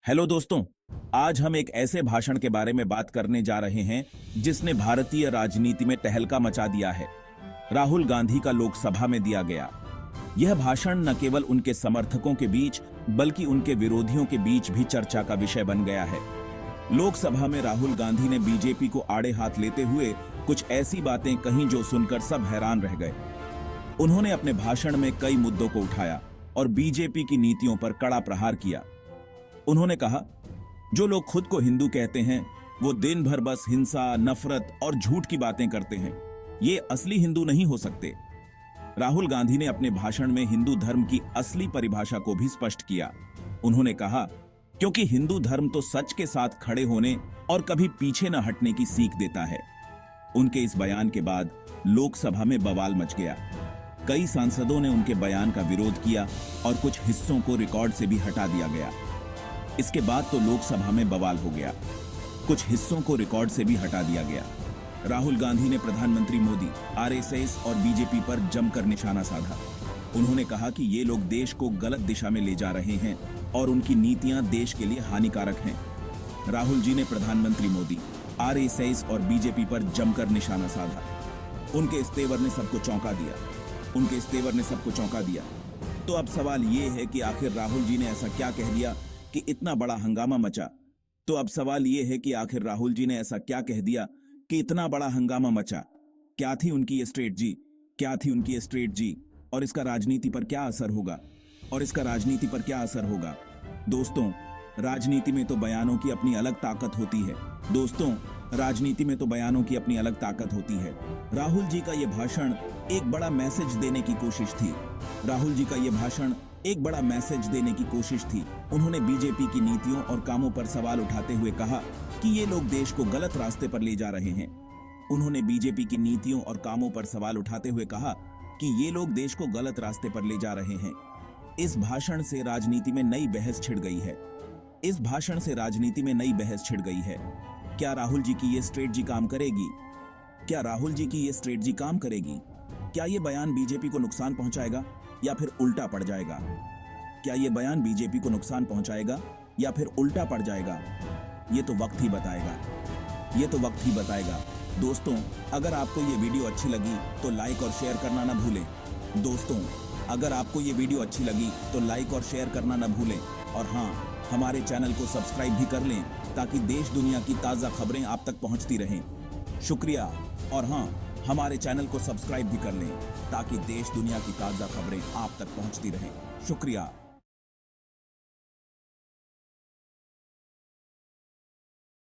Hello दोस्तों, आज हम एक ऐसे भाषण के बारे में बात करने जा रहे हैं जिसने भारतीय राजनीति में तहलका मचा दिया है। राहुल गांधी का लोकसभा में दिया गया यह भाषण न केवल उनके समर्थकों के बीच बल्कि उनके विरोधियों के बीच भी चर्चा का विषय बन गया है। लोकसभा में राहुल गांधी ने बीजेपी को आड़े हाथ लेते हुए कुछ ऐसी बातें कहीं जो सुनकर सब हैरान रह गए। उन्होंने अपने भाषण में कई मुद्दों को उठाया और बीजेपी की नीतियों पर कड़ा प्रहार किया। उन्होंने कहा, जो लोग खुद को हिंदू कहते हैं वो दिन भर बस हिंसा, नफरत और झूठ की बातें करते हैं। ये असली हिंदू नहीं हो सकते। राहुल गांधी ने अपने भाषण में हिंदू धर्म की असली परिभाषा को भी स्पष्ट किया। उन्होंने कहा, क्योंकि हिंदू धर्म तो सच के साथ खड़े होने और कभी पीछे न हटने की सीख देता है। उनके इस बयान के बाद लोकसभा में बवाल मच गया। कई सांसदों ने उनके बयान का विरोध किया और कुछ हिस्सों को रिकॉर्ड से भी हटा दिया गया। इसके बाद तो लोकसभा में बवाल हो गया। कुछ हिस्सों को रिकॉर्ड से भी हटा दिया गया। राहुल गांधी ने प्रधानमंत्री मोदी, आरएसएस और बीजेपी पर जमकर निशाना साधा। उन्होंने कहा कि ये लोग देश को गलत दिशा में ले जा रहे हैं और उनकी नीतियां देश के लिए हानिकारक हैं। राहुल जी ने प्रधानमंत्री मोदी, आरएसएस और बीजेपी पर जमकर निशाना साधा। उनके इस तेवर ने सबको चौंका दिया। तो अब सवाल ये है कि आखिर राहुल जी ने ऐसा क्या कह दिया कि इतना बड़ा हंगामा मचा? क्या थी उनकी ये स्ट्रेटजी? और इसका राजनीति पर क्या असर होगा? दोस्तों, राजनीति में तो बयानों की अपनी अलग ताकत होती है। राहुल जी का ये भाषण एक बड़ा मैसेज देने की कोशिश थी। उन्होंने बीजेपी की नीतियों और कामों पर सवाल उठाते हुए कहा कि ये लोग देश को गलत रास्ते पर ले जा रहे हैं। इस भाषण से राजनीति में नई बहस छिड़ गई है। क्या राहुल जी की ये स्ट्रेटजी काम करेगी? क्या ये बयान बीजेपी को नुकसान पहुंचाएगा या फिर उल्टा पड़ जाएगा? ये तो वक्त ही बताएगा। दोस्तों, अगर आपको ये वीडियो अच्छी लगी तो लाइक और शेयर करना ना भूलें। और हाँ, हमारे चैनल को सब्सक्राइब भी कर लें ताकि देश दुनिया की ताज़ा खबरें आप तक पहुंचती रहें। शुक्रिया। और हाँ, हमारे चैनल को सब्सक्राइब भी कर लें ताकि देश दुनिया की ताज़ा खबरें आप तक पहुंचती रहें। शुक्रिया।